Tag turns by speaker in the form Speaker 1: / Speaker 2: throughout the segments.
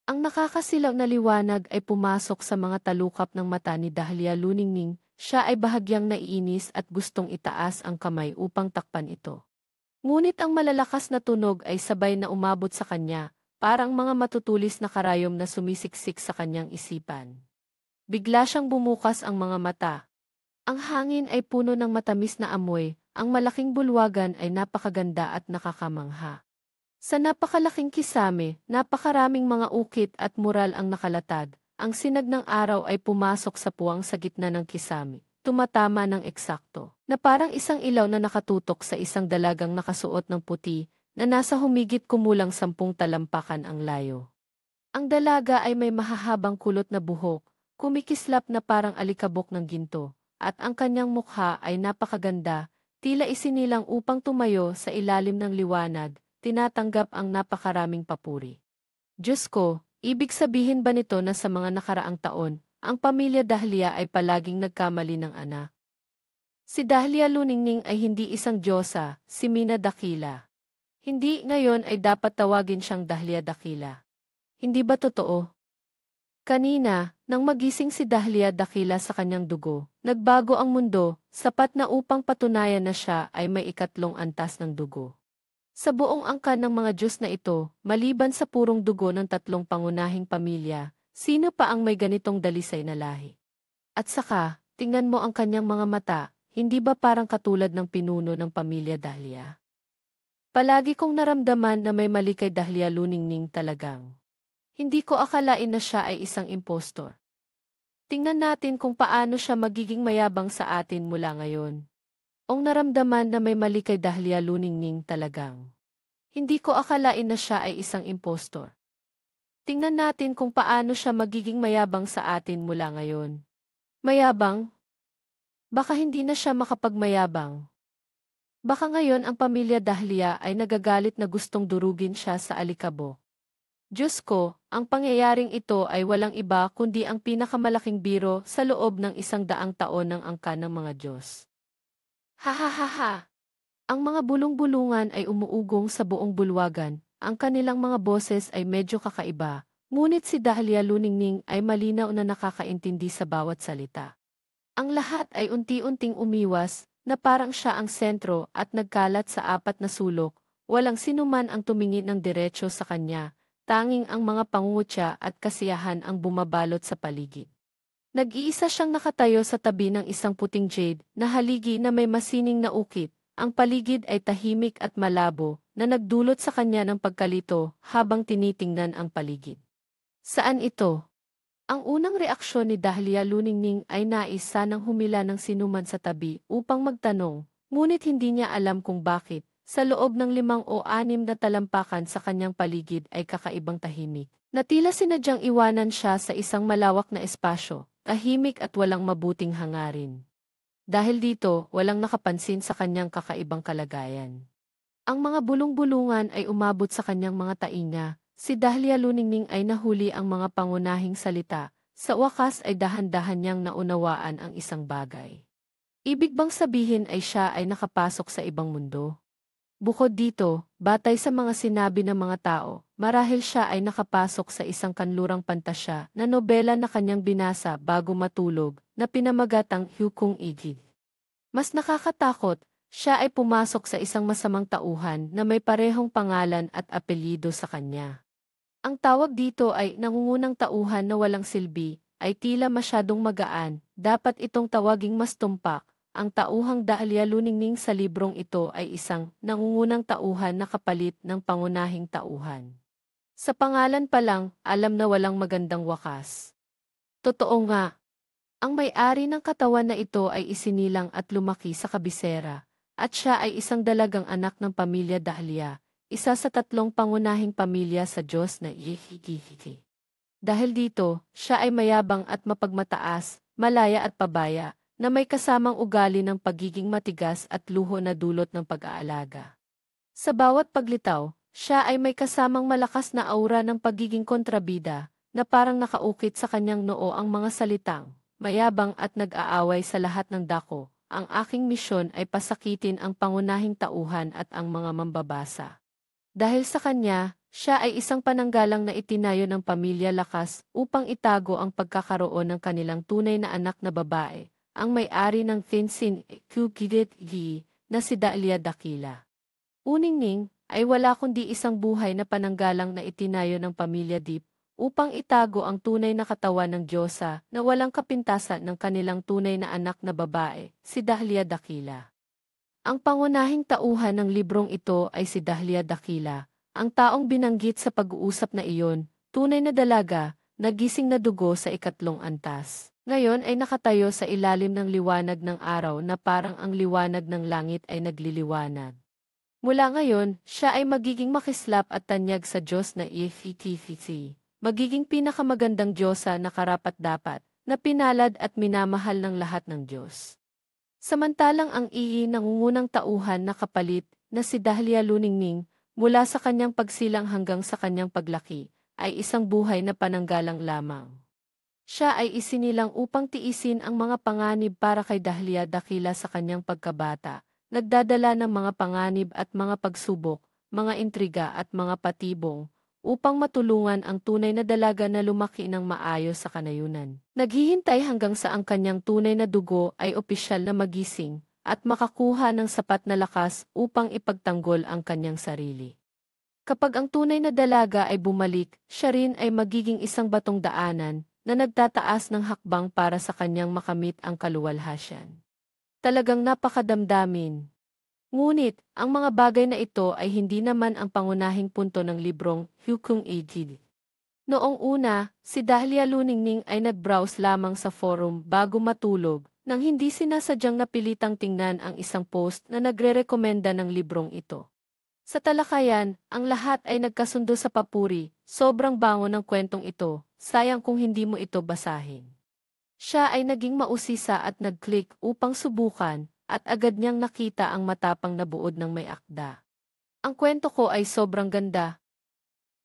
Speaker 1: Ang nakakasilaw na liwanag ay pumasok sa mga talukap ng mata ni Dahlia Luningning. Siya ay bahagyang naiinis at gustong itaas ang kamay upang takpan ito. Ngunit ang malalakas na tunog ay sabay na umabot sa kanya, parang mga matutulis na karayom na sumisiksik sa kanyang isipan. Bigla siyang bumukas ang mga mata. Ang hangin ay puno ng matamis na amoy, ang malaking bulwagan ay napakaganda at nakakamangha. Sa napakalaking kisame, napakaraming mga ukit at mural ang nakalatag. Ang sinag ng araw ay pumasok sa puwang sa gitna ng kisame, tumatama ng eksakto, na parang isang ilaw na nakatutok sa isang dalagang nakasuot ng puti, na nasa humigit kumulang 10 talampakan ang layo. Ang dalaga ay may mahahabang kulot na buhok, kumikislap na parang alikabok ng ginto, at ang kanyang mukha ay napakaganda, tila isinilang upang tumayo sa ilalim ng liwanag, tinatanggap ang napakaraming papuri. Diyos ko, ibig sabihin ba nito na sa mga nakaraang taon, ang pamilya Dahlia ay palaging nagkamali ng anak? Si Dahlia Luningning ay hindi isang diyosa, si Mina Dakila. Hindi ngayon ay dapat tawagin siyang Dahlia Dakila. Hindi ba totoo? Kanina, nang magising si Dahlia Dakila sa kanyang dugo, nagbago ang mundo, sapat na upang patunayan na siya ay may ikatlong antas ng dugo. Sa buong angkan ng mga Diyos na ito, maliban sa purong dugo ng tatlong pangunahing pamilya, sino pa ang may ganitong dalisay na lahi? At saka, tingnan mo ang kanyang mga mata, hindi ba parang katulad ng pinuno ng pamilya Dahlia? Palagi kong naramdaman na may mali kay Dahlia Luningning talagang. Hindi ko akalain na siya ay isang impostor. Tingnan natin kung paano siya magiging mayabang sa atin mula ngayon. Ong naramdaman na may mali kay Dahlia Luningning talagang. Hindi ko akalain na siya ay isang impostor. Tingnan natin kung paano siya magiging mayabang sa atin mula ngayon. Mayabang? Baka hindi na siya makapagmayabang. Baka ngayon ang pamilya Dahlia ay nagagalit na gustong durugin siya sa alikabok. Diyos ko, ang pangyayaring ito ay walang iba kundi ang pinakamalaking biro sa loob ng 100 taon ng angkan ng mga Diyos. Ha ha ha ha! Ang mga bulong-bulungan ay umuugong sa buong bulwagan, ang kanilang mga boses ay medyo kakaiba, ngunit si Dahlia Luningning ay malinaw na nakakaintindi sa bawat salita. Ang lahat ay unti-unting umiwas, na parang siya ang sentro at nagkalat sa apat na sulok, walang sinuman ang tumingin ng diretsyo sa kanya, tanging ang mga pangungutya at kasiyahan ang bumabalot sa paligid. Nag-iisa siyang nakatayo sa tabi ng isang puting jade na haligi na may masining na ukit. Ang paligid ay tahimik at malabo na nagdulot sa kanya ng pagkalito habang tinitingnan ang paligid. Saan ito? Ang unang reaksyon ni Dahlia Luningning ay nais sanang humila ng sinuman sa tabi upang magtanong, ngunit hindi niya alam kung bakit. Sa loob ng 5 o 6 na talampakan sa kanyang paligid ay kakaibang tahimik, na tila sinadyang iwanan siya sa isang malawak na espasyo, tahimik at walang mabuting hangarin. Dahil dito, walang nakapansin sa kanyang kakaibang kalagayan. Ang mga bulong-bulungan ay umabot sa kanyang mga tainga. Si Dahlia Luningning ay nahuli ang mga pangunahing salita. Sa wakas ay dahan-dahan niyang naunawaan ang isang bagay. Ibig bang sabihin ay siya ay nakapasok sa ibang mundo? Bukod dito, batay sa mga sinabi ng mga tao, marahil siya ay nakapasok sa isang kanlurang pantasya na nobela na kanyang binasa bago matulog, na pinamagatang Hyukung Igi. Mas nakakatakot, siya ay pumasok sa isang masamang tauhan na may parehong pangalan at apelyido sa kanya. Ang tawag dito ay nangungunang tauhan na walang silbi, ay tila masyadong magaan, dapat itong tawaging mas tumpak. Ang tauhang Dahlia Luningning sa librong ito ay isang nangungunang tauhan na kapalit ng pangunahing tauhan. Sa pangalan pa lang, alam na walang magandang wakas. Totoo nga, ang may-ari ng katawan na ito ay isinilang at lumaki sa kabisera, at siya ay isang dalagang anak ng pamilya Dahlia, isa sa 3 pangunahing pamilya sa Diyos na Ihigihigi. Dahil dito, siya ay mayabang at mapagmataas, malaya at pabaya, na may kasamang ugali ng pagiging matigas at luho na dulot ng pag-aalaga. Sa bawat paglitaw, siya ay may kasamang malakas na aura ng pagiging kontrabida, na parang nakaukit sa kanyang noo ang mga salitang, mayabang at nag-aaway sa lahat ng dako. Ang aking misyon ay pasakitin ang pangunahing tauhan at ang mga mambabasa. Dahil sa kanya, Siya ay isang pananggalang na itinayo ng pamilya Lakas upang itago ang pagkakaroon ng kanilang tunay na anak na babae, ang may-ari ng Finsin Kukidit na si Dahlia Dakila. Uningning, ay wala kundi isang buhay na pananggalang na itinayo ng pamilya Deep upang itago ang tunay na katawan ng Diyosa na walang kapintasan ng kanilang tunay na anak na babae, si Dahlia Dakila. Ang pangunahing tauhan ng librong ito ay si Dahlia Dakila, ang taong binanggit sa pag-uusap na iyon, tunay na dalaga, nagising na dugo sa ikatlong antas. Ngayon ay nakatayo sa ilalim ng liwanag ng araw na parang ang liwanag ng langit ay nagliliwanag. Mula ngayon, siya ay magiging makislap at tanyag sa Diyos na EFTTC. Magiging pinakamagandang Diyosa na karapat-dapat, na pinalad at minamahal ng lahat ng Diyos. Samantalang ang nangungunang tauhan na kapalit, na si Dahlia Luningning, mula sa kanyang pagsilang hanggang sa kanyang paglaki, ay isang buhay na pananggalang lamang. Siya ay isinilang upang tiisin ang mga panganib para kay Dahlia Dakila sa kanyang pagkabata, nagdadala ng mga panganib at mga pagsubok, mga intriga at mga patibong, upang matulungan ang tunay na dalaga na lumaki ng maayos sa kanayunan. Naghihintay hanggang sa ang kanyang tunay na dugo ay opisyal na magising, at makakuha ng sapat na lakas upang ipagtanggol ang kanyang sarili. Kapag ang tunay na dalaga ay bumalik, siya rin ay magiging isang batong daanan na nagtataas ng hakbang para sa kanyang makamit ang kaluwalhasyan. Talagang napakadamdamin. Ngunit, ang mga bagay na ito ay hindi naman ang pangunahing punto ng librong Hukung Ejid. Noong una, si Dahlia Luningning ay nag-browse lamang sa forum bago matulog, nang hindi sinasadyang napilitang tingnan ang isang post na nagre-rekomenda ng librong ito. Sa talakayan, ang lahat ay nagkasundo sa papuri, sobrang bango ng kwentong ito, sayang kung hindi mo ito basahin. Siya ay naging mausisa at nag-click upang subukan, at agad niyang nakita ang matapang na buod ng may akda. Ang kwento ko ay sobrang ganda.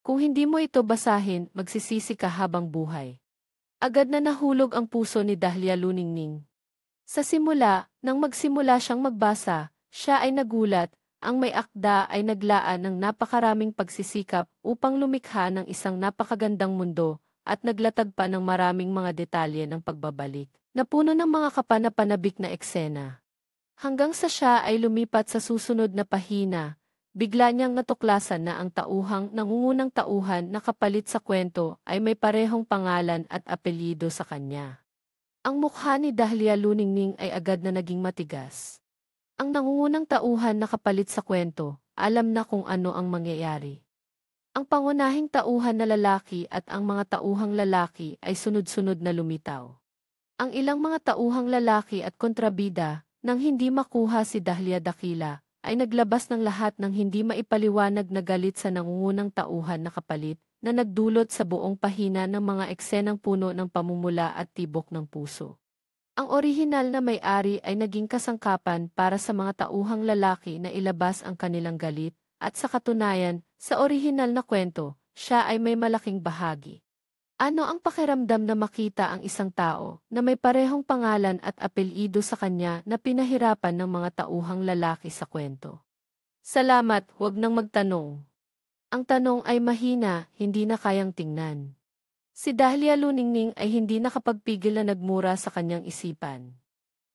Speaker 1: Kung hindi mo ito basahin, magsisisi ka habang buhay. Agad na nahulog ang puso ni Dahlia Luningning. Sa simula, nang magsimula siyang magbasa, siya ay nagulat, ang may akda ay naglaan ng napakaraming pagsisikap upang lumikha ng isang napakagandang mundo at naglatag pa ng maraming mga detalye ng pagbabalik, na puno ng mga kapanapanabik na eksena. Hanggang sa siya ay lumipat sa susunod na pahina, bigla niyang natuklasan na ang nangungunang tauhan na kapalit sa kwento ay may parehong pangalan at apelyido sa kanya. Ang mukha ni Dahlia Luningning ay agad na naging matigas. Ang nangungunang tauhan na kapalit sa kwento, alam na kung ano ang mangyayari. Ang pangunahing tauhan na lalaki at ang mga tauhang lalaki ay sunod-sunod na lumitaw. Ang ilang mga tauhang lalaki at kontrabida, nang hindi makuha si Dahlia Dakila, ay naglabas ng lahat ng hindi maipaliwanag na galit sa nangungunang tauhan na kapalit, na nagdulot sa buong pahina ng mga eksenang puno ng pamumula at tibok ng puso. Ang orihinal na may-ari ay naging kasangkapan para sa mga tauhang lalaki na ilabas ang kanilang galit, at sa katunayan, sa orihinal na kwento, siya ay may malaking bahagi. Ano ang pakiramdam na makita ang isang tao na may parehong pangalan at apelyido sa kanya na pinahirapan ng mga tauhang lalaki sa kwento? Salamat, huwag nang magtanong. Ang tanong ay mahina, hindi na kayang tingnan. Si Dahlia Luningning ay hindi nakapagpigil na nagmura sa kanyang isipan.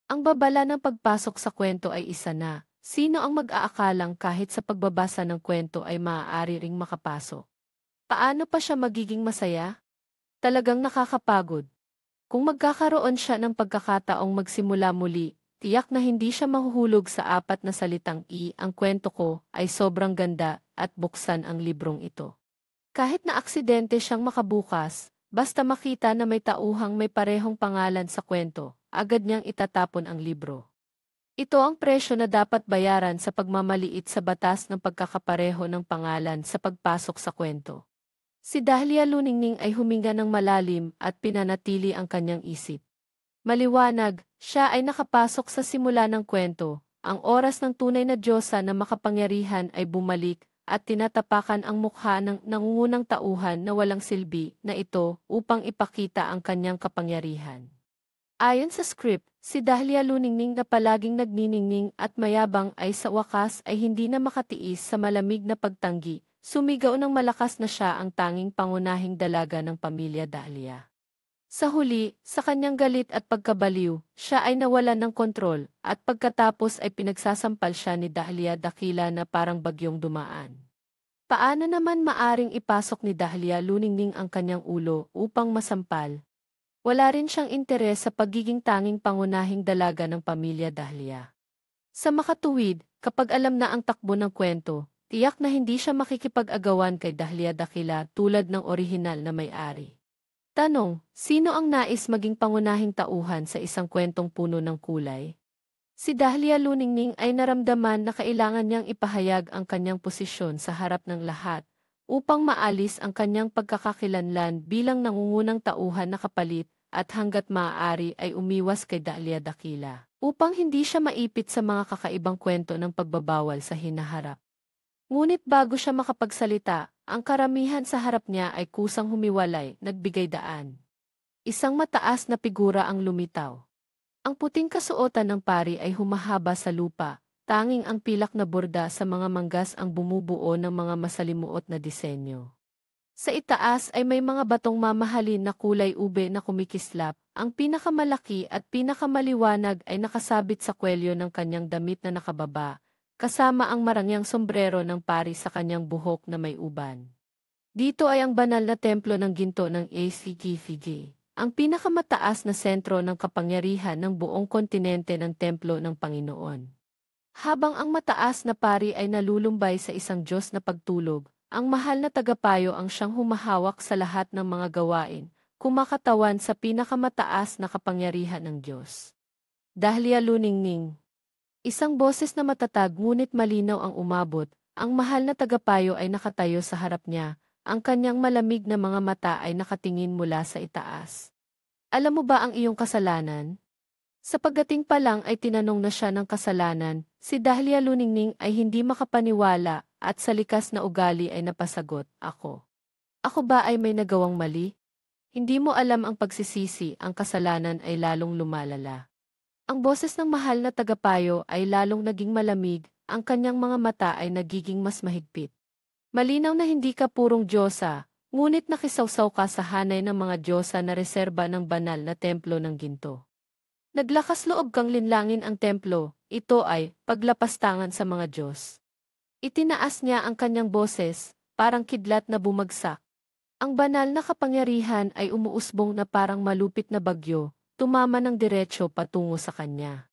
Speaker 1: Ang babala ng pagpasok sa kwento ay isa na, sino ang mag-aakalang kahit sa pagbabasa ng kwento ay maaari ring makapasok? Paano pa siya magiging masaya? Talagang nakakapagod. Kung magkakaroon siya ng pagkakataong magsimula muli, tiyak na hindi siya mahuhulog sa apat na salitang ang kwento ko ay sobrang ganda at buksan ang librong ito. Kahit na aksidente siyang makabukas, basta makita na may tauhang may parehong pangalan sa kwento, agad niyang itatapon ang libro. Ito ang presyo na dapat bayaran sa pagmamaliit sa batas ng pagkakapareho ng pangalan sa pagpasok sa kwento. Si Dahlia Luningning ay huminga ng malalim at pinanatili ang kanyang isip. Maliwanag, siya ay nakapasok sa simula ng kwento, ang oras ng tunay na Diyosa na makapangyarihan ay bumalik, at tinatapakan ang mukha ng nangungunang tauhan na walang silbi na ito upang ipakita ang kanyang kapangyarihan. Ayon sa script, si Dahlia Luningning na palaging nagniningning at mayabang ay sa wakas ay hindi na makatiis sa malamig na pagtanggi, sumigaw ng malakas na siya ang tanging pangunahing dalaga ng pamilya Dahlia. Sa huli, sa kanyang galit at pagkabaliw, siya ay nawalan ng kontrol, at pagkatapos ay pinagsasampal siya ni Dahlia Dakila na parang bagyong dumaan. Paano naman maaring ipasok ni Dahlia Luningning ang kanyang ulo upang masampal? Wala rin siyang interes sa pagiging tanging pangunahing dalaga ng pamilya Dahlia. Sa makatuwid, kapag alam na ang takbo ng kwento, tiyak na hindi siya makikipag-agawan kay Dahlia Dakila tulad ng orihinal na may-ari. Tanong, sino ang nais maging pangunahing tauhan sa isang kwentong puno ng kulay? Si Dahlia Luningning ay naramdaman na kailangan niyang ipahayag ang kanyang posisyon sa harap ng lahat upang maalis ang kanyang pagkakakilanlan bilang nangungunang tauhan na kapalit at hanggat maaari ay umiwas kay Dahlia Dakila upang hindi siya maipit sa mga kakaibang kwento ng pagbabawal sa hinaharap. Ngunit bago siya makapagsalita, ang karamihan sa harap niya ay kusang humiwalay, nagbigay daan. Isang mataas na figura ang lumitaw. Ang puting kasuotan ng pari ay humahaba sa lupa, tanging ang pilak na borda sa mga manggas ang bumubuo ng mga masalimuot na disenyo. Sa itaas ay may mga batong mamahalin na kulay ube na kumikislap, ang pinakamalaki at pinakamaliwanag ay nakasabit sa kwelyo ng kanyang damit na nakababa, kasama ang marangyang sombrero ng pari sa kanyang buhok na may uban. Dito ay ang banal na templo ng ginto ng ACGCG. Ang pinakamataas na sentro ng kapangyarihan ng buong kontinente ng templo ng Panginoon. Habang ang mataas na pari ay nalulumbay sa isang Diyos na pagtulog, ang mahal na tagapayo ang siyang humahawak sa lahat ng mga gawain, kumakatawan sa pinakamataas na kapangyarihan ng Diyos. Dahlia Luningning. Isang boses na matatag ngunit malinaw ang umabot, ang mahal na tagapayo ay nakatayo sa harap niya. Ang kanyang malamig na mga mata ay nakatingin mula sa itaas. Alam mo ba ang iyong kasalanan? Sa pagdating pa lang ay tinanong na siya ng kasalanan, si Dahlia Luningning ay hindi makapaniwala at sa likas na ugali ay napasagot, Ako. Ako ba ay may nagawang mali? Hindi mo alam ang pagsisisi, ang kasalanan ay lalong lumalala. Ang boses ng mahal na tagapayo ay lalong naging malamig, ang kanyang mga mata ay nagiging mas mahigpit. Malinaw na hindi ka purong Diyosa, ngunit nakisawsaw ka sa hanay ng mga Diyosa na reserba ng banal na templo ng ginto. Naglakas loob kang linlangin ang templo, ito ay paglapastangan sa mga Diyos. Itinaas niya ang kanyang boses, parang kidlat na bumagsak. Ang banal na kapangyarihan ay umuusbong na parang malupit na bagyo, tumama ng diretsyo patungo sa kanya.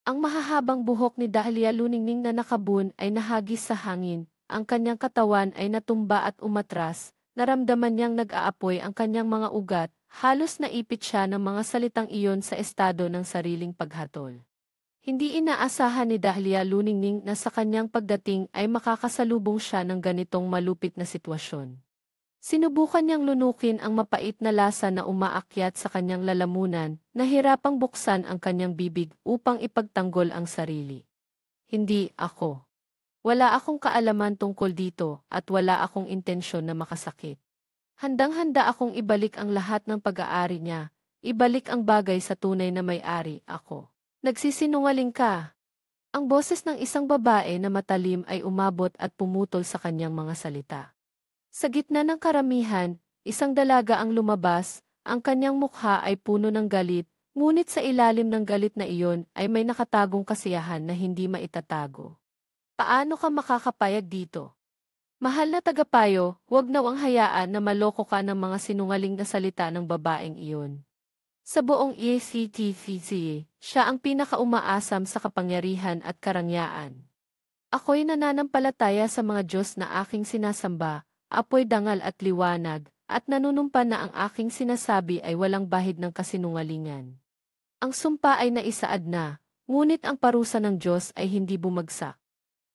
Speaker 1: Ang mahahabang buhok ni Dahlia Luningning na nakabun ay nahagis sa hangin. Ang kanyang katawan ay natumba at umatras, naramdaman niyang nag-aapoy ang kanyang mga ugat, halos naipit siya ng mga salitang iyon sa estado ng sariling paghatol. Hindi inaasahan ni Dahlia Luningning na sa kanyang pagdating ay makakasalubong siya ng ganitong malupit na sitwasyon. Sinubukan niyang lunukin ang mapait na lasa na umaakyat sa kanyang lalamunan, nahirapang buksan ang kanyang bibig upang ipagtanggol ang sarili. Hindi ako. Wala akong kaalaman tungkol dito at wala akong intensyon na makasakit. Handang-handa akong ibalik ang lahat ng pag-aari niya, ibalik ang bagay sa tunay na may-ari, ako. Nagsisinungaling ka. Ang boses ng isang babae na matalim ay umabot at pumutol sa kanyang mga salita. Sa gitna ng karamihan, isang dalaga ang lumabas, ang kanyang mukha ay puno ng galit, ngunit sa ilalim ng galit na iyon ay may nakatagong kasiyahan na hindi maitatago. Paano ka makakapayag dito? Mahal na tagapayo, huwag nawang hayaan na maloko ka ng mga sinungaling na salita ng babaeng iyon. Sa buong ECTVC, siya ang pinakaumaasam sa kapangyarihan at karangyaan. Ako'y nananampalataya sa mga Diyos na aking sinasamba, apoy dangal at liwanag, at nanunumpa na ang aking sinasabi ay walang bahid ng kasinungalingan. Ang sumpa ay naisaad na, ngunit ang parusa ng Diyos ay hindi bumagsak.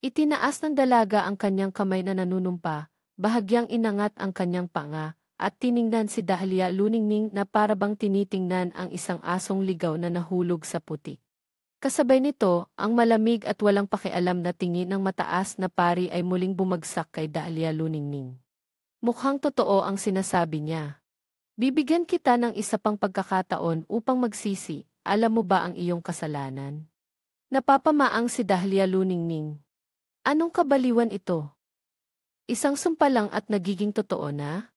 Speaker 1: Itinaas ng dalaga ang kanyang kamay na nanunumpa, bahagyang inangat ang kanyang panga, at tiningnan si Dahlia Luningning na parabang tinitingnan ang isang asong ligaw na nahulog sa putik. Kasabay nito, ang malamig at walang pakialam na tingin ng mataas na pari ay muling bumagsak kay Dahlia Luningning. Mukhang totoo ang sinasabi niya. Bibigyan kita ng isa pang pagkakataon upang magsisi, alam mo ba ang iyong kasalanan? Napapamaang si Dahlia Luningning. Anong kabaliwan ito? Isang sumpa lang at nagiging totoo na?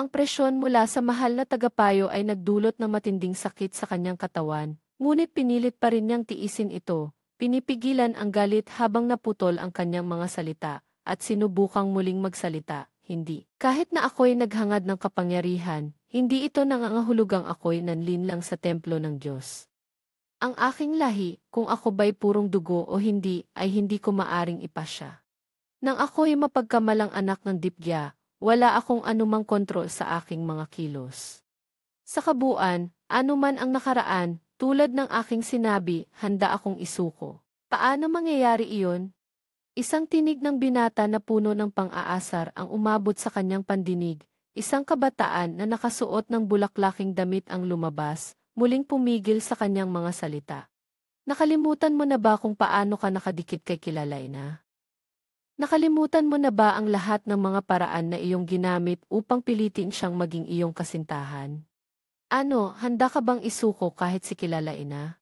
Speaker 1: Ang presyon mula sa mahal na tagapayo ay nagdulot ng matinding sakit sa kanyang katawan, ngunit pinilit pa rin niyang tiisin ito, pinipigilan ang galit habang naputol ang kanyang mga salita, at sinubukang muling magsalita, hindi. Kahit na ako'y naghangad ng kapangyarihan, hindi ito nangangahulugang ako'y nanlinlang sa templo ng Diyos. Ang aking lahi, kung ako ba'y purong dugo o hindi, ay hindi ko maaring ipasya. Nang ako'y mapagkamalang anak ng Dibgya, wala akong anumang kontrol sa aking mga kilos. Sa kabuuan, anuman ang nakaraan, tulad ng aking sinabi, handa akong isuko. Paano mangyayari iyon? Isang tinig ng binata na puno ng pang-aasar ang umabot sa kanyang pandinig, isang kabataan na nakasuot ng bulaklaking damit ang lumabas, muling pumigil sa kanyang mga salita. Nakalimutan mo na ba kung paano ka nakadikit kay Kilalay-na? Nakalimutan mo na ba ang lahat ng mga paraan na iyong ginamit upang pilitin siyang maging iyong kasintahan? Ano, handa ka bang isuko kahit si Kilalay-na?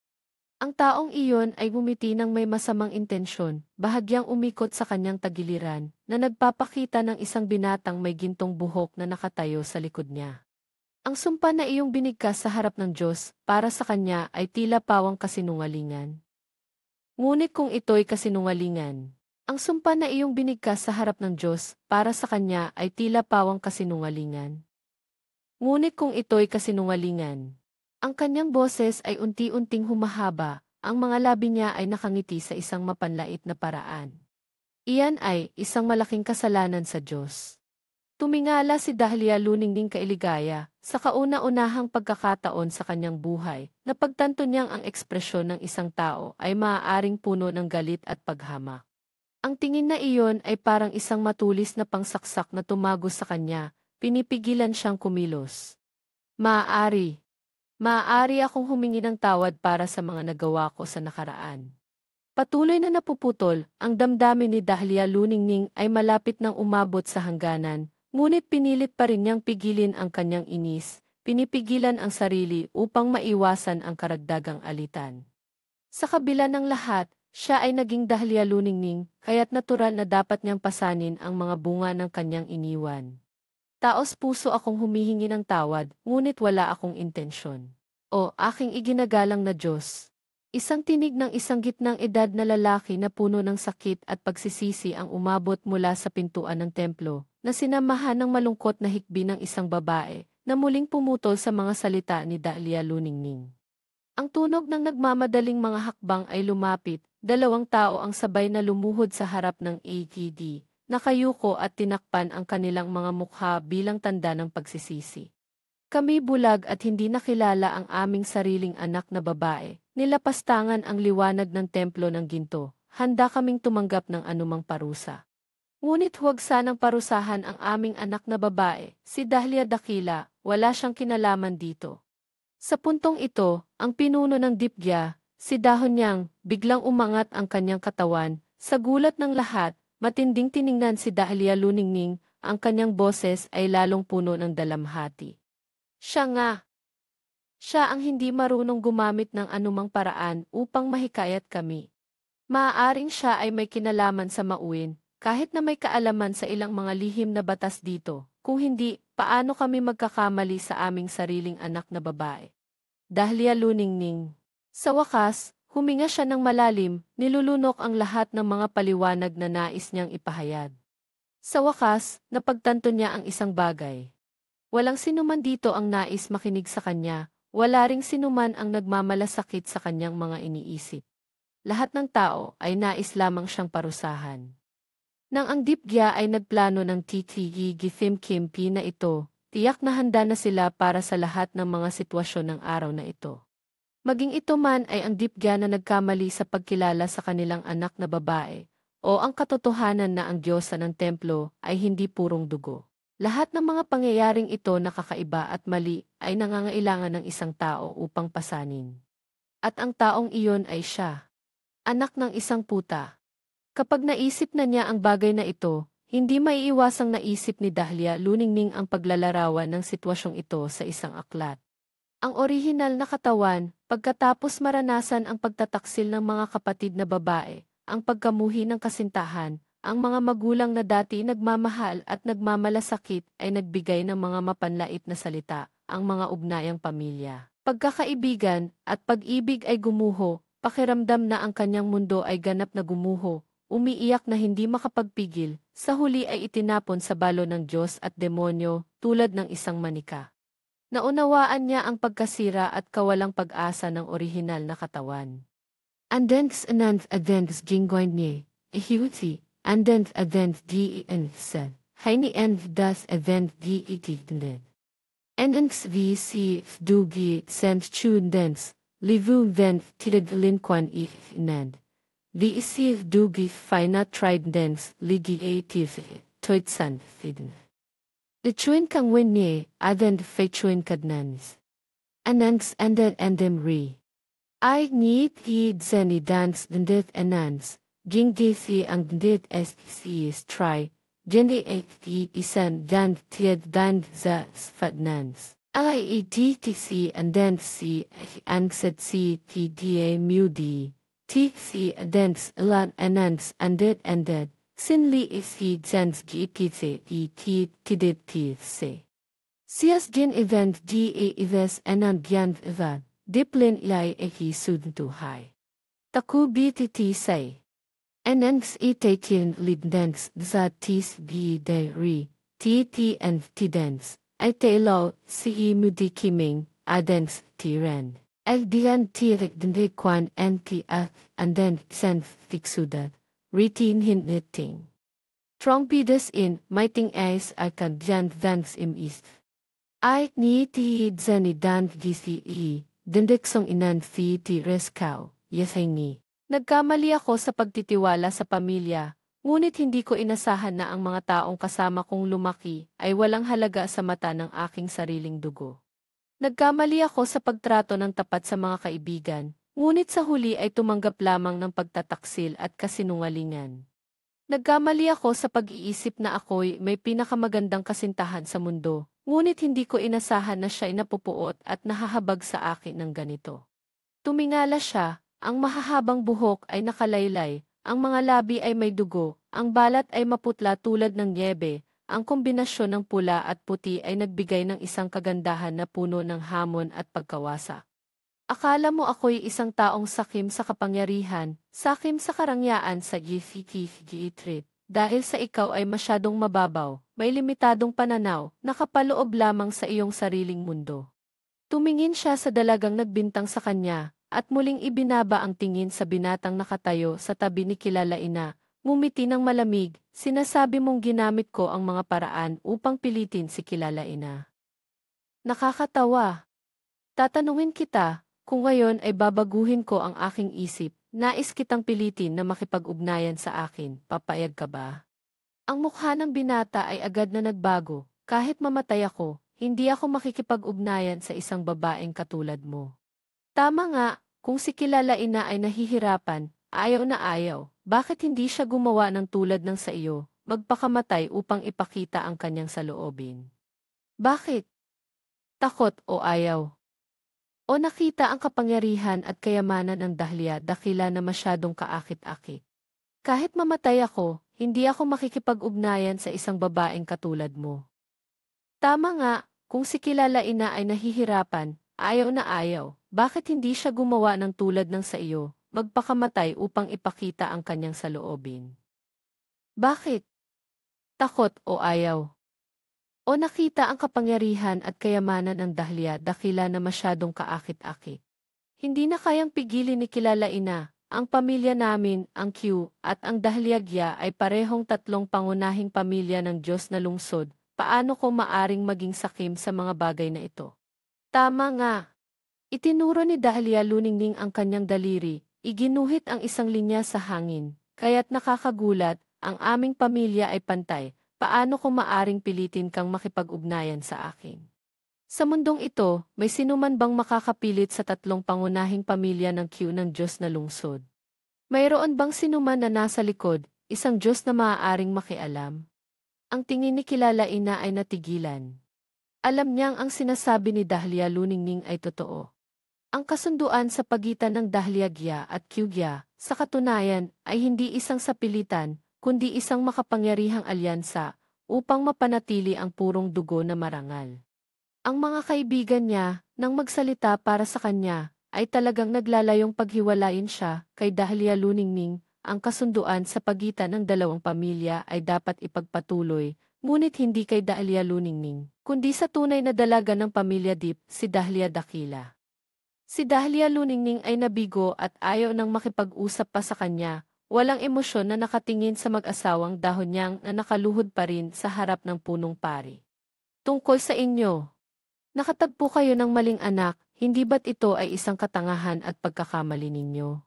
Speaker 1: Ang taong iyon ay bumiti ng may masamang intensyon, bahagyang umikot sa kanyang tagiliran, na nagpapakita ng isang binatang may gintong buhok na nakatayo sa likod niya. Ang sumpa na iyong binigkas sa harap ng Diyos, para sa kanya ay tila pawang kasinungalingan. Ngunit kung ito'y kasinungalingan, ang sumpa na iyong binigkas sa harap ng Diyos, para sa kanya ay tila pawang kasinungalingan. Ngunit kung ito'y kasinungalingan, ang kanyang boses ay unti-unting humahaba, ang mga labi niya ay nakangiti sa isang mapanlait na paraan. Iyan ay isang malaking kasalanan sa Diyos. Tumingala si Dahlia Luningning Kailigaya sa kauna-unahang pagkakataon sa kanyang buhay, na pagtanto niyang ang ekspresyon ng isang tao ay maaaring puno ng galit at paghamak. Ang tingin na iyon ay parang isang matulis na pangsaksak na tumagos sa kanya, pinipigilan siyang kumilos. Maaari. Maaari akong humingi ng tawad para sa mga nagawa ko sa nakaraan. Patuloy na napuputol, ang damdamin ni Dahlia Luningning ay malapit nang umabot sa hangganan, ngunit pinilit pa rin niyang pigilin ang kanyang inis, pinipigilan ang sarili upang maiwasan ang karagdagang alitan. Sa kabila ng lahat, siya ay naging Dahlia Luningning, kaya't natural na dapat niyang pasanin ang mga bunga ng kanyang iniwan. Taos puso akong humihingi ng tawad, ngunit wala akong intensyon. O aking iginagalang na Diyos. Isang tinig ng isang gitnang edad na lalaki na puno ng sakit at pagsisisi ang umabot mula sa pintuan ng templo, na sinamahan ng malungkot na hikbi ng isang babae, na muling pumutol sa mga salita ni Dahlia Luningning. Ang tunog ng nagmamadaling mga hakbang ay lumapit, 2 tao ang sabay na lumuhod sa harap ng ATD. Nakayuko at tinakpan ang kanilang mga mukha bilang tanda ng pagsisisi. Kami bulag at hindi nakilala ang aming sariling anak na babae. Nilapastangan ang liwanag ng templo ng ginto. Handa kaming tumanggap ng anumang parusa. Ngunit huwag sanang parusahan ang aming anak na babae, si Dahlia Dakila, wala siyang kinalaman dito. Sa puntong ito, ang pinuno ng Dibgya, si Dahonyang, biglang umangat ang kanyang katawan, sa gulat ng lahat. Matinding tiningnan si Dahlia Luningning, ang kanyang boses ay lalong puno ng dalamhati. Siya nga. Siya ang hindi marunong gumamit ng anumang paraan upang mahikayat kami. Maaaring siya ay may kinalaman sa mauwin, kahit na may kaalaman sa ilang mga lihim na batas dito. Kung hindi, paano kami magkakamali sa aming sariling anak na babae? Dahlia Luningning. Sa wakas, huminga siya ng malalim, nilulunok ang lahat ng mga paliwanag na nais niyang ipahayag. Sa wakas, napagtanto niya ang isang bagay. Walang sinuman dito ang nais makinig sa kanya, wala ring sinuman ang nagmamalasakit sa kanyang mga iniisip. Lahat ng tao ay nais lamang siyang parusahan. Nang ang Dibgya ay nagplano ng TTG Githim Kimpi na ito, tiyak na handa na sila para sa lahat ng mga sitwasyon ng araw na ito. Maging ito man ay ang Dibgya na nagkamali sa pagkilala sa kanilang anak na babae, o ang katotohanan na ang Diyosa ng templo ay hindi purong dugo. Lahat ng mga pangyayaring ito na kakaiba at mali ay nangangailangan ng isang tao upang pasanin. At ang taong iyon ay siya, anak ng isang puta. Kapag naisip na niya ang bagay na ito, hindi maiiwasang naisip ni Dahlia Luningning ang paglalarawan ng sitwasyong ito sa isang aklat. Ang orihinal na katawan, pagkatapos maranasan ang pagtataksil ng mga kapatid na babae, ang pagkamuhi ng kasintahan, ang mga magulang na dati nagmamahal at nagmamalasakit ay nagbigay ng mga mapanlait na salita, ang mga ugnayang pamilya. Pagkakaibigan at pag-ibig ay gumuho, pakiramdam na ang kanyang mundo ay ganap na gumuho, umiiyak na hindi makapagpigil, sa huli ay itinapon sa balo ng Diyos at demonyo, tulad ng isang manika. Naunawaan niya ang pagkasira at kawalang pag-asa ng orihinal na katawan. Andens anand adens gingoin ni, ihiuti, andens adens di sen, haini and das event di itignet. Andens vc dugi sent chundens, livu vent tided linquan nand. The isir dugi fina tridens ligi ative, toitsan fidden. The chuin kang win ye, adend fe chuin kadnans. Anans endem re. I need he zeni dance dendit anans, gingithi ang dendit is try, jendi isan dan tied dan za sfatnans. IETTC and then C angset C TDA mudi, TC dens lan anans ended, sinli is he zens gikitse tidit tse. Sias gin event da ives anand gyan evad. Diplin ilay eki sudntuhay. Taku BTT say. Enengs itatin lidens za tis de ri, TT and tidens, ay telo si mudi kiming, adens tiren. Dian tirik dende kwan enki and then sen fiksudat, ritin hinniting. Trompides in, mighting eyes akan dyan vans im is. Ay ni tihid zani dan gisi Dindeksong inan fi ti reskaw, yesay ni. Nagkamali ako sa pagtitiwala sa pamilya, ngunit hindi ko inasahan na ang mga taong kasama kong lumaki ay walang halaga sa mata ng aking sariling dugo. Nagkamali ako sa pagtrato ng tapat sa mga kaibigan, ngunit sa huli ay tumanggap lamang ng pagtataksil at kasinungalingan. Nagkamali ako sa pag-iisip na ako'y may pinakamagandang kasintahan sa mundo, ngunit hindi ko inasahan na siya'y napupuot at nahahabag sa akin ng ganito. Tumingala siya, ang mahahabang buhok ay nakalaylay, ang mga labi ay may dugo, ang balat ay maputla tulad ng nyebe, ang kombinasyon ng pula at puti ay nagbigay ng isang kagandahan na puno ng hamon at pagkawasak. Akala mo ako'y isang taong sakim sa kapangyarihan, sakim sa karangyaan sa GCT dahil sa ikaw ay masyadong mababaw, may limitadong pananaw, nakapaloob lamang sa iyong sariling mundo. Tumingin siya sa dalagang nagbintang sa kanya, at muling ibinaba ang tingin sa binatang nakatayo sa tabi ni Kilalaina, ngumiti ng malamig, sinasabi mong ginamit ko ang mga paraan upang pilitin si Kilalaina. Nakakatawa. Tatanungin kita, kung ngayon ay babaguhin ko ang aking isip, nais kitang pilitin na makipag-ugnayan sa akin, papayag ka ba? Ang mukha ng binata ay agad na nagbago, kahit mamatay ako, hindi ako makikipag-ugnayan sa isang babaeng katulad mo. Tama nga, kung si Kilalaina ay nahihirapan, ayaw na ayaw, bakit hindi siya gumawa ng tulad ng sa iyo, magpakamatay upang ipakita ang kanyang saloobin? Bakit? Takot o ayaw? O nakita ang kapangyarihan at kayamanan ng Dahlia dakila na masyadong kaakit-akit. Kahit mamatay ako, hindi ako makikipag-ugnayan sa isang babaeng katulad mo. Tama nga, kung si Kilalaina ay nahihirapan, ayaw na ayaw, bakit hindi siya gumawa ng tulad ng sa iyo, magpakamatay upang ipakita ang kanyang saloobin? Bakit? Takot o ayaw? O nakita ang kapangyarihan at kayamanan ng Dahlia dakila na masyadong kaakit-akit. Hindi na kayang pigilin ni Kilalaina, ang pamilya namin, ang Q, at ang Dahliagya ay parehong tatlong pangunahing pamilya ng Diyos na lungsod, paano ko maaring maging sakim sa mga bagay na ito? Tama nga. Itinuro ni Dahlia luningning ang kanyang daliri, iginuhit ang isang linya sa hangin, kaya't nakakagulat, ang aming pamilya ay pantay. Paano ko maaring pilitin kang makipag-ugnayan sa akin? Sa mundong ito, may sinuman bang makakapilit sa tatlong pangunahing pamilya ng Q ng Diyos na lungsod? Mayroon bang sinuman na nasa likod, isang Diyos na maaaring makialam? Ang tingin ni Kilalaina ay natigilan. Alam niyang ang sinasabi ni Dahlia luningning ay totoo. Ang kasunduan sa pagitan ng Dahliagya at Kyugya, sa katunayan, ay hindi isang sapilitan, kundi isang makapangyarihang alyansa upang mapanatili ang purong dugo na marangal. Ang mga kaibigan niya, nang magsalita para sa kanya, ay talagang naglalayong paghiwalayin siya kay Dahlia Luningning. Ang kasunduan sa pagitan ng dalawang pamilya ay dapat ipagpatuloy, ngunit hindi kay Dahlia Luningning, kundi sa tunay na dalaga ng pamilya Deep, si Dahlia Dakila. Si Dahlia Luningning ay nabigo at ayaw nang makipag-usap pa sa kanya, walang emosyon na nakatingin sa mag-asawang dahon niyang na nakaluhod pa rin sa harap ng punong pari. Tungkol sa inyo, nakatagpo kayo ng maling anak, hindi ba't ito ay isang katangahan at pagkakamali ninyo?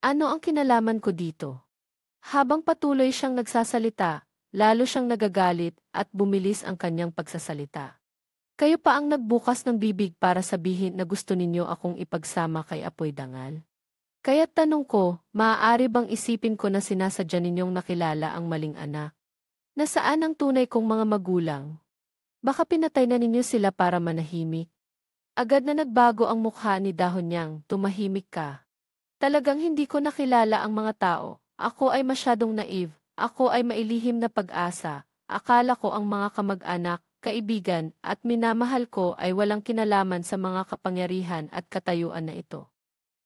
Speaker 1: Ano ang kinalaman ko dito? Habang patuloy siyang nagsasalita, lalo siyang nagagalit at bumilis ang kanyang pagsasalita. Kayo pa ang nagbukas ng bibig para sabihin na gusto ninyo akong ipagsama kay Apoy Dangal. Kaya't tanong ko, maaari bang isipin ko na sinasadya ninyong nakilala ang maling anak? Nasaan ang tunay kong mga magulang? Baka pinatay na ninyo sila para manahimik? Agad na nagbago ang mukha ni Dahon niyang, tumahimik ka. Talagang hindi ko nakilala ang mga tao. Ako ay masyadong naive. Ako ay mailihim na pag-asa. Akala ko ang mga kamag-anak, kaibigan, at minamahal ko ay walang kinalaman sa mga kapangyarihan at katayuan na ito.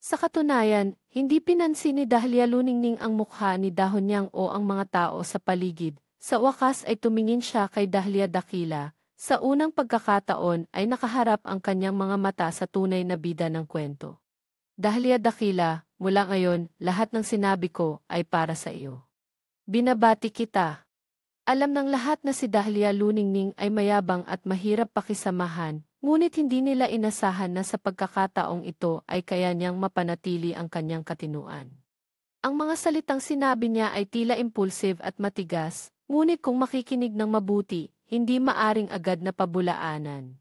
Speaker 1: Sa katunayan, hindi pinansin ni Dahlia Luningning ang mukha ni Dahon niyang o ang mga tao sa paligid. Sa wakas ay tumingin siya kay Dahlia Dakila. Sa unang pagkakataon ay nakaharap ang kanyang mga mata sa tunay na bida ng kwento. Dahlia Dakila, mula ngayon, lahat ng sinabi ko ay para sa iyo. Binabati kita. Alam ng lahat na si Dahlia Luningning ay mayabang at mahirap pakisamahan, ngunit hindi nila inasahan na sa pagkakataong ito ay kaya niyang mapanatili ang kanyang katinuan. Ang mga salitang sinabi niya ay tila impulsive at matigas, ngunit kung makikinig ng mabuti, hindi maaring agad na pabulaanan.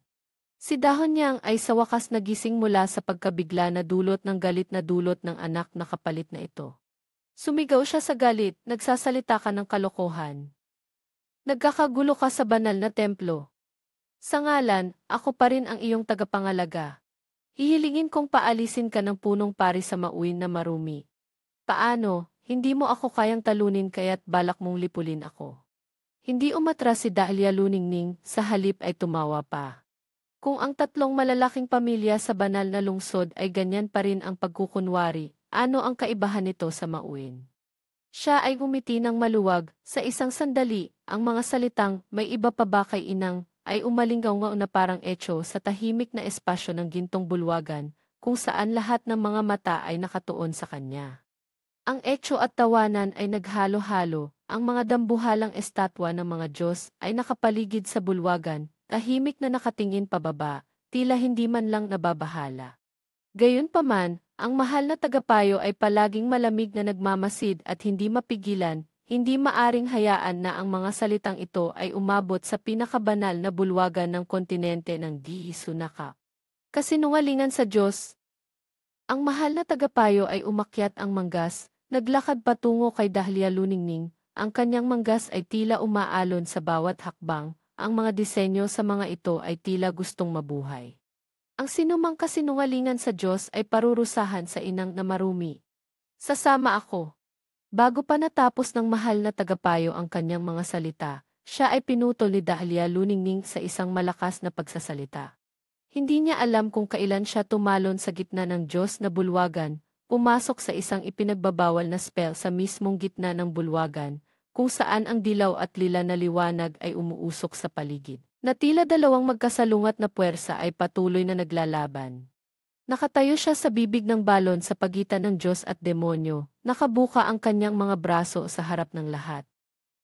Speaker 1: Si Dahon niyang ay sa wakas nagising mula sa pagkabigla na dulot ng galit na dulot ng anak na kapalit na ito. Sumigaw siya sa galit, nagsasalita ka ng kalokohan. Nagkakagulo ka sa banal na templo. Sa ngalan, ako pa rin ang iyong tagapangalaga. Hihilingin kong paalisin ka ng punong pari sa mauwin na marumi. Paano, hindi mo ako kayang talunin kaya't balak mong lipulin ako. Hindi umatras si Dahlia Luningning, sa halip ay tumawa pa. Kung ang tatlong malalaking pamilya sa banal na lungsod ay ganyan pa rin ang pagkukunwari, ano ang kaibahan nito sa mauwin? Siya ay ngumiti ng maluwag, sa isang sandali, ang mga salitang, may iba pa ba kay inang, ay umalingaw na parang etso sa tahimik na espasyo ng gintong bulwagan, kung saan lahat ng mga mata ay nakatuon sa kanya. Ang etso at tawanan ay naghalo-halo, ang mga dambuhalang estatwa ng mga Diyos ay nakapaligid sa bulwagan, tahimik na nakatingin pababa, tila hindi man lang nababahala. Gayunpaman, ang mahal na tagapayo ay palaging malamig na nagmamasid at hindi mapigilan, hindi maaring hayaan na ang mga salitang ito ay umabot sa pinakabanal na bulwagan ng kontinente ng Dihisunaka. Kasinungalingan sa Diyos. Ang mahal na tagapayo ay umakyat ang manggas, naglakad patungo kay Dahlia Luningning, ang kanyang manggas ay tila umaalon sa bawat hakbang, ang mga disenyo sa mga ito ay tila gustong mabuhay. Ang sinumang kasinungalingan sa Diyos ay parurusahan sa inang na marumi. Sasama ako. Bago pa natapos ng mahal na tagapayo ang kanyang mga salita, siya ay pinutol ni Dahlia Luningning sa isang malakas na pagsasalita. Hindi niya alam kung kailan siya tumalon sa gitna ng Diyos na bulwagan, pumasok sa isang ipinagbabawal na spell sa mismong gitna ng bulwagan, kung saan ang dilaw at lila na liwanag ay umuusok sa paligid. Na tila dalawang magkasalungat na puwersa ay patuloy na naglalaban. Nakatayo siya sa bibig ng balon sa pagitan ng Diyos at demonyo, nakabuka ang kanyang mga braso sa harap ng lahat.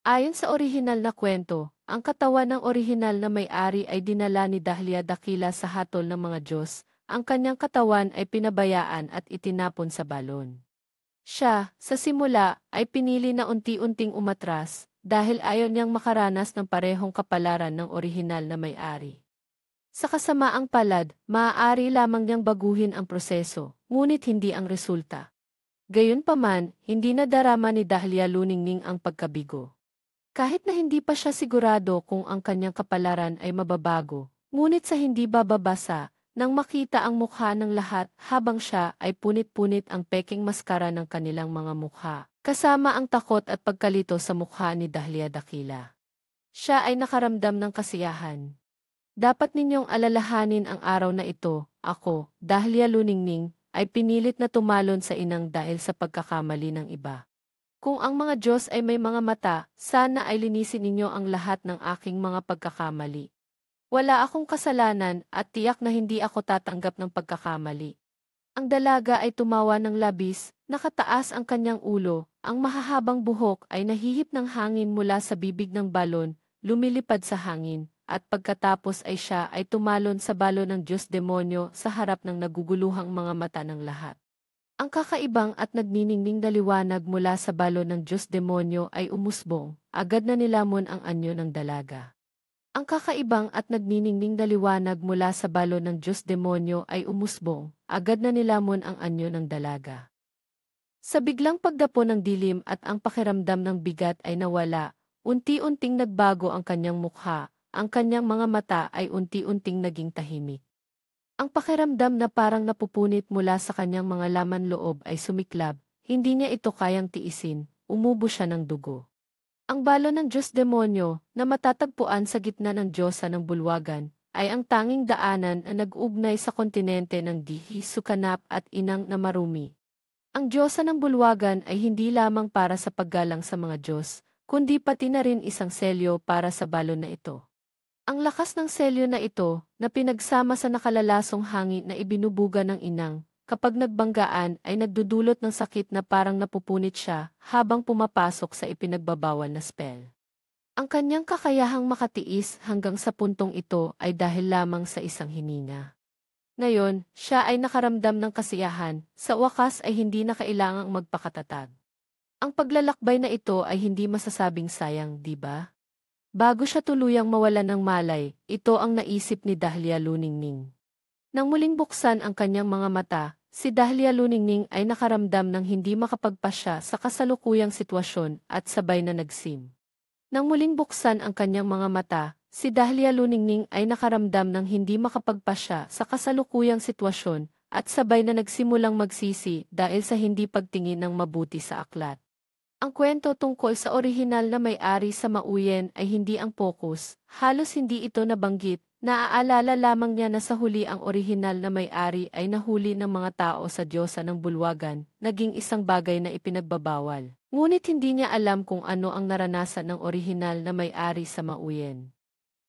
Speaker 1: Ayon sa orihinal na kwento, ang katawan ng orihinal na may-ari ay dinala ni Dahlia Dakila sa hatol ng mga Diyos, ang kanyang katawan ay pinabayaan at itinapon sa balon. Siya, sa simula, ay pinili na unti-unting umatras, dahil ayaw niyang makaranas ng parehong kapalaran ng orihinal na may-ari. Sa kasamaang palad, maaari lamang niyang baguhin ang proseso, ngunit hindi ang resulta. Gayunpaman, hindi nadarama ni Dahlia Luningning ang pagkabigo. Kahit na hindi pa siya sigurado kung ang kanyang kapalaran ay mababago, ngunit sa hindi bababasa, nang makita ang mukha ng lahat habang siya ay punit-punit ang peking maskara ng kanilang mga mukha, kasama ang takot at pagkalito sa mukha ni Dahlia Dakila. Siya ay nakaramdam ng kasiyahan. Dapat ninyong alalahanin ang araw na ito, ako, Dahlia Luningning, ay pinilit na tumalon sa inang dahil sa pagkakamali ng iba. Kung ang mga Diyos ay may mga mata, sana ay linisin ninyo ang lahat ng aking mga pagkakamali. Wala akong kasalanan at tiyak na hindi ako tatanggap ng pagkakamali. Ang dalaga ay tumawa ng labis, nakataas ang kanyang ulo, ang mahahabang buhok ay nahihip ng hangin mula sa bibig ng balon, lumilipad sa hangin, at pagkatapos ay siya ay tumalon sa balon ng Diyos-demonyo sa harap ng naguguluhang mga mata ng lahat. Ang kakaibang at nagniningning na liwanag mula sa balon ng Diyos-demonyo ay umusbong, agad na nilamon ang anyo ng dalaga. Ang kakaibang at nagniningning na liwanag mula sa balon ng Diyos-demonyo ay umusbong, agad na nilamon ang anyo ng dalaga. Sa biglang pagdapo ng dilim at ang pakiramdam ng bigat ay nawala, unti-unting nagbago ang kanyang mukha, ang kanyang mga mata ay unti-unting naging tahimik. Ang pakiramdam na parang napupunit mula sa kanyang mga laman loob ay sumiklab, hindi niya ito kayang tiisin, umubo siya ng dugo. Ang balon ng Diyos-demonyo, na matatagpuan sa gitna ng Diyosa ng Bulwagan, ay ang tanging daanan na nag-ugnay sa kontinente ng Dihi Sukanap at Inang na Marumi. Ang Diyosa ng Bulwagan ay hindi lamang para sa paggalang sa mga Diyos, kundi pati na rin isang selyo para sa balon na ito. Ang lakas ng selyo na ito, na pinagsama sa nakalalasong hangin na ibinubuga ng Inang, kapag nagbanggaan ay nagdudulot ng sakit na parang napupunit siya habang pumapasok sa ipinagbabawal na spell. Ang kanyang kakayahang makatiis hanggang sa puntong ito ay dahil lamang sa isang hininga. Ngayon, siya ay nakaramdam ng kasiyahan, sa wakas ay hindi na kailangang magpakatatag. Ang paglalakbay na ito ay hindi masasabing sayang, di ba? Bago siya tuluyang mawalan ng malay, ito ang naisip ni Dahlia Luningning. Nang muling buksan ang kanyang mga mata, si Dahlia Luningning ay nakaramdam ng hindi makapagpasya sa kasalukuyang sitwasyon at sabay na nagsim. Nang muling buksan ang kanyang mga mata, si Dahlia Luningning ay nakaramdam ng hindi makapagpasya sa kasalukuyang sitwasyon at sabay na nagsimulang magsisi dahil sa hindi pagtingin ng mabuti sa aklat. Ang kwento tungkol sa orihinal na may-ari sa Mauyen ay hindi ang focus, halos hindi ito nabanggit. Naaalala lamang niya na sa huli ang orihinal na may-ari ay nahuli ng mga tao sa Diyosa ng Bulwagan, naging isang bagay na ipinagbabawal. Ngunit hindi niya alam kung ano ang naranasan ng orihinal na may-ari sa Mauyen.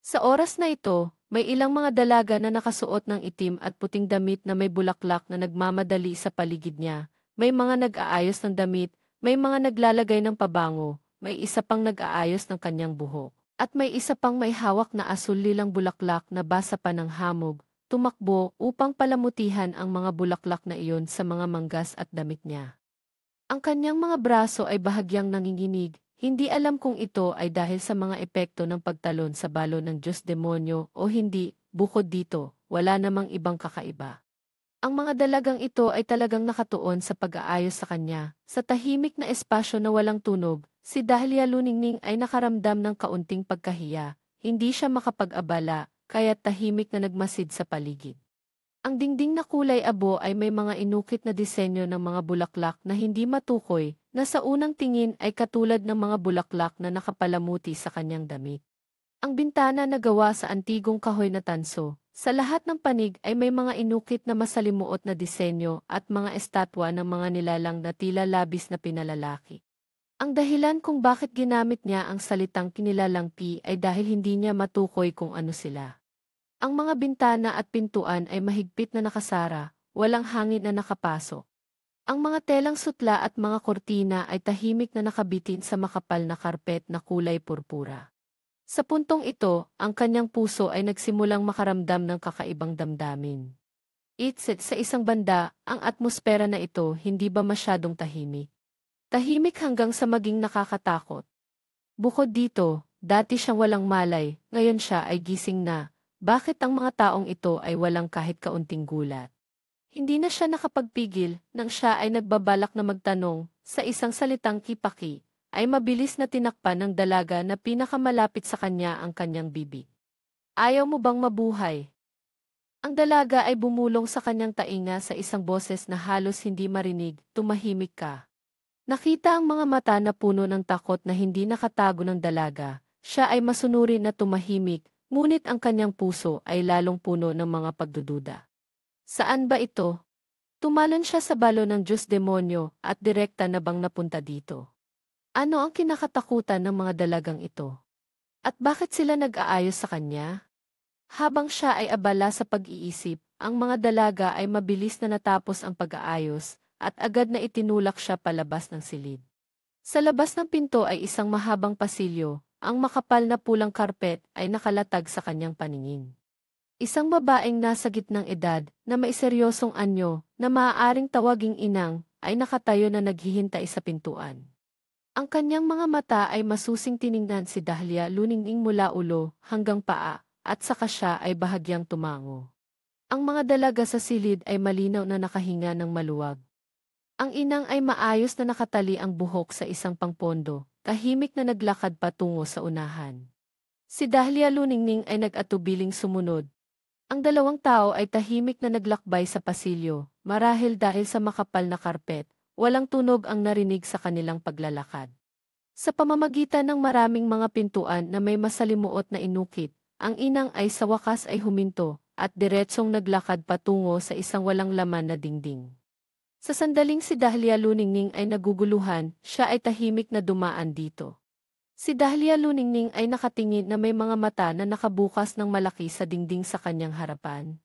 Speaker 1: Sa oras na ito, may ilang mga dalaga na nakasuot ng itim at puting damit na may bulaklak na nagmamadali sa paligid niya. May mga nag-aayos ng damit, may mga naglalagay ng pabango, may isa pang nag-aayos ng kanyang buhok. At may isa pang may hawak na asul-lilang bulaklak na basa pa ng hamog, tumakbo upang palamutihan ang mga bulaklak na iyon sa mga manggas at damit niya. Ang kanyang mga braso ay bahagyang nanginginig, hindi alam kung ito ay dahil sa mga epekto ng pagtalon sa balon ng Diyos-demonyo o hindi, bukod dito, wala namang ibang kakaiba. Ang mga dalagang ito ay talagang nakatuon sa pag-aayos sa kanya. Sa tahimik na espasyo na walang tunog, si Dahlia Luningning ay nakaramdam ng kaunting pagkahiya. Hindi siya makapag-abala, kaya tahimik na nagmasid sa paligid. Ang dingding na kulay abo ay may mga inukit na disenyo ng mga bulaklak na hindi matukoy, na sa unang tingin ay katulad ng mga bulaklak na nakapalamuti sa kanyang damit. Ang bintana na gawa sa antigong kahoy na tanso. Sa lahat ng panig ay may mga inukit na masalimuot na disenyo at mga estatwa ng mga nilalang na tila labis na pinalalaki. Ang dahilan kung bakit ginamit niya ang salitang kinilalang ay dahil hindi niya matukoy kung ano sila. Ang mga bintana at pintuan ay mahigpit na nakasara, walang hangin na nakapasok. Ang mga telang sutla at mga kortina ay tahimik na nakabitin sa makapal na karpet na kulay purpura. Sa puntong ito, ang kanyang puso ay nagsimulang makaramdam ng kakaibang damdamin. Sa isang banda, ang atmosfera na ito hindi ba masyadong tahimik? Tahimik hanggang sa maging nakakatakot. Bukod dito, dati siyang walang malay, ngayon siya ay gising na. Bakit ang mga taong ito ay walang kahit kaunting gulat? Hindi na siya nakapagpigil nang siya ay nagbabalak na magtanong sa isang salitang kipaki. Ay mabilis na tinakpan ng dalaga na pinakamalapit sa kanya ang kanyang bibig. Ayaw mo bang mabuhay? Ang dalaga ay bumulong sa kanyang tainga sa isang boses na halos hindi marinig, "Tumahimik ka." Nakita ang mga mata na puno ng takot na hindi nakatago ng dalaga. Siya ay masunuri na tumahimik, ngunit ang kanyang puso ay lalong puno ng mga pagdududa. Saan ba ito? Tumalon siya sa balo ng Diyos demonyo at direkta na bang napunta dito. Ano ang kinakatakutan ng mga dalagang ito? At bakit sila nag-aayos sa kanya? Habang siya ay abala sa pag-iisip, ang mga dalaga ay mabilis na natapos ang pag-aayos at agad na itinulak siya palabas ng silid. Sa labas ng pinto ay isang mahabang pasilyo, ang makapal na pulang karpet ay nakalatag sa kanyang paningin. Isang babaeng nasa gitnang edad na may seryosong anyo na maaaring tawaging inang ay nakatayo na naghihintay sa pintuan. Ang kanyang mga mata ay masusing tiningnan si Dahlia luningning mula ulo hanggang paa at saka siya ay bahagyang tumango. Ang mga dalaga sa silid ay malinaw na nakahinga ng maluwag. Ang inang ay maayos na nakatali ang buhok sa isang pangpondo, tahimik na naglakad patungo sa unahan. Si Dahlia luningning ay nag-atubiling sumunod. Ang dalawang tao ay tahimik na naglakbay sa pasilyo, marahil dahil sa makapal na karpet, walang tunog ang narinig sa kanilang paglalakad. Sa pamamagitan ng maraming mga pintuan na may masalimuot na inukit, ang inang ay sa wakas ay huminto at diretsong naglakad patungo sa isang walang laman na dingding. Sa sandaling si Dahlia luningning ay naguguluhan, siya ay tahimik na dumaan dito. Si Dahlia luningning ay nakatingin na may mga mata na nakabukas ng malaki sa dingding sa kanyang harapan.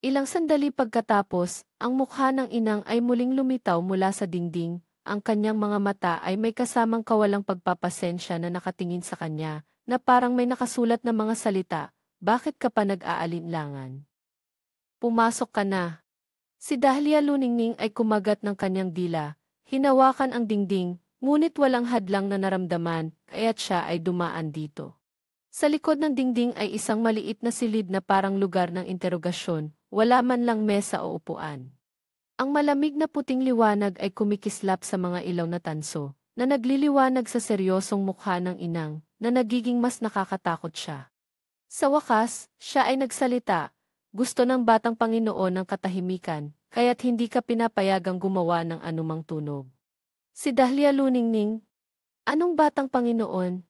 Speaker 1: Ilang sandali pagkatapos, ang mukha ng inang ay muling lumitaw mula sa dingding, ang kanyang mga mata ay may kasamang kawalang pagpapasensya na nakatingin sa kanya, na parang may nakasulat na mga salita, "Bakit ka pa nag-aalinlangan? Pumasok ka na." Si Dahlia luningning ay kumagat ng kanyang dila, hinawakan ang dingding, ngunit walang hadlang na naramdaman, kaya't siya ay dumaan dito. Sa likod ng dingding ay isang maliit na silid na parang lugar ng interogasyon, wala man lang mesa o upuan. Ang malamig na puting liwanag ay kumikislap sa mga ilaw na tanso, na nagliliwanag sa seryosong mukha ng inang, na nagiging mas nakakatakot siya. Sa wakas, siya ay nagsalita, "Gusto ng batang Panginoon ng katahimikan, kaya't hindi ka pinapayagang gumawa ng anumang tunog." Si Dahlia luningning, "Anong batang Panginoon?"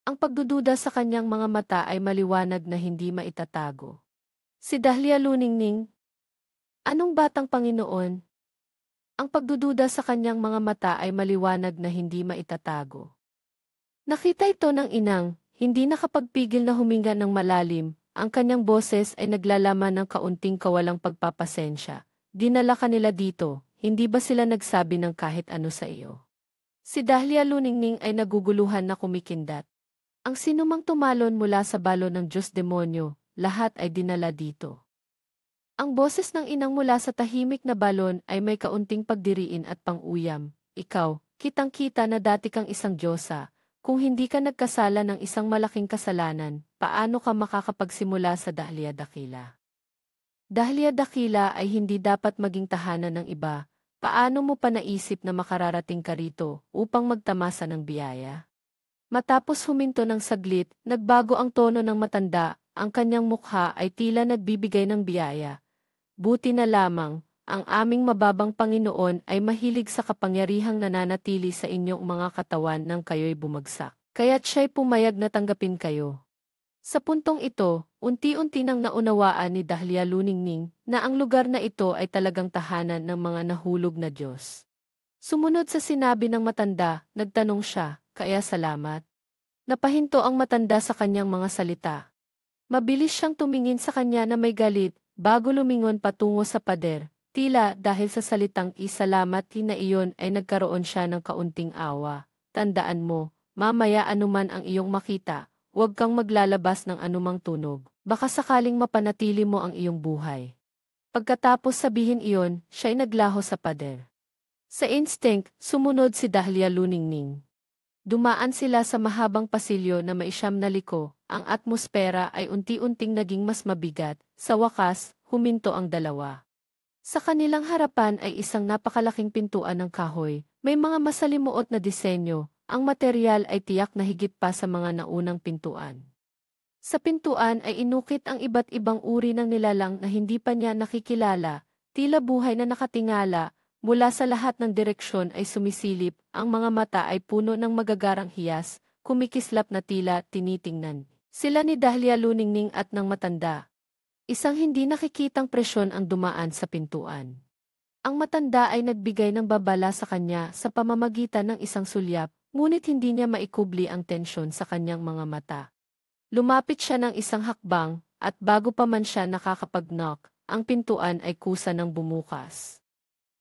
Speaker 1: Ang pagdududa sa kanyang mga mata ay maliwanag na hindi maitatago. Si Dahlia luningning, "Anong batang Panginoon?" Ang pagdududa sa kanyang mga mata ay maliwanag na hindi maitatago. Nakita ito ng inang, hindi nakapagpigil na huminga ng malalim, ang kanyang boses ay naglalaman ng kaunting kawalang pagpapasensya. "Dinala ka nila dito, hindi ba sila nagsabi ng kahit ano sa iyo?" Si Dahlia luningning ay naguguluhan na kumikindat. Ang sinumang tumalon mula sa balo ng Diyos demonyo, lahat ay dinala dito. Ang boses ng inang mula sa tahimik na balon ay may kaunting pagdiriin at pang-uyam. "Ikaw, kitang-kita na dati kang isang diyosa. Kung hindi ka nagkasala ng isang malaking kasalanan, paano ka makakapagsimula sa Dahlia Dakila? Dahlia Dakila ay hindi dapat maging tahanan ng iba. Paano mo pa naisip na makararating ka rito upang magtamasa ng biyaya?" Matapos huminto ng saglit, nagbago ang tono ng matanda, ang kanyang mukha ay tila nagbibigay ng biyaya. "Buti na lamang, ang aming mababang Panginoon ay mahilig sa kapangyarihang nananatili sa inyong mga katawan nang kayo'y bumagsak. Kaya't siya'y pumayag na tanggapin kayo." Sa puntong ito, unti-unti nang naunawaan ni Dahlia luningning na ang lugar na ito ay talagang tahanan ng mga nahulog na Diyos. Sumunod sa sinabi ng matanda, nagtanong siya, "Kaya salamat?" Napahinto ang matanda sa kanyang mga salita. Mabilis siyang tumingin sa kanya na may galit, bago lumingon patungo sa pader. Tila dahil sa salitang "isalamat" na iyon ay nagkaroon siya ng kaunting awa. "Tandaan mo, mamaya anuman ang iyong makita, huwag kang maglalabas ng anumang tunog. Baka sakaling mapanatili mo ang iyong buhay." Pagkatapos sabihin iyon, siya'y naglaho sa pader. Sa instinct, sumunod si Dahlia luningning. Dumaan sila sa mahabang pasilyo na may siyam na liko, ang atmosfera ay unti-unting naging mas mabigat, sa wakas, huminto ang dalawa. Sa kanilang harapan ay isang napakalaking pintuan ng kahoy, may mga masalimuot na disenyo, ang material ay tiyak na higit pa sa mga naunang pintuan. Sa pintuan ay inukit ang iba't ibang uri ng nilalang na hindi pa niya nakikilala, tila buhay na nakatingala, mula sa lahat ng direksyon ay sumisilip, ang mga mata ay puno ng magagarang hiyas, kumikislap na tila tinitingnan. Sila ni Dahlia Luningning at ng matanda. Isang hindi nakikitang presyon ang dumaan sa pintuan. Ang matanda ay nagbigay ng babala sa kanya sa pamamagitan ng isang sulyap, ngunit hindi niya maikubli ang tensyon sa kanyang mga mata. Lumapit siya ng isang hakbang, at bago pa man siya nakakapag-knock, ang pintuan ay kusa ng bumukas.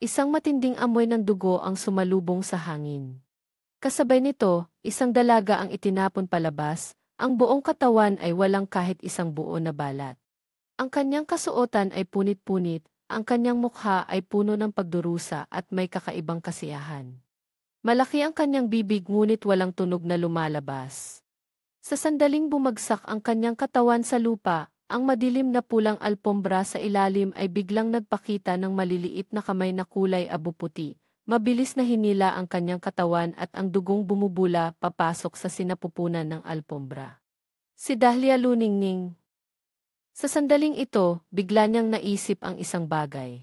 Speaker 1: Isang matinding amoy ng dugo ang sumalubong sa hangin. Kasabay nito, isang dalaga ang itinapon palabas, ang buong katawan ay walang kahit isang buo na balat. Ang kanyang kasuotan ay punit-punit, ang kanyang mukha ay puno ng pagdurusa at may kakaibang kasiyahan. Malaki ang kanyang bibig ngunit walang tunog na lumalabas. Sa sandaling bumagsak ang kanyang katawan sa lupa, ang madilim na pulang alpombra sa ilalim ay biglang nagpakita ng maliliit na kamay na kulay abo-puti. Mabilis na hinila ang kanyang katawan at ang dugong bumubula papasok sa sinapupunan ng alpombra. Si Dahlia Luningning. Sa sandaling ito, bigla niyang naisip ang isang bagay.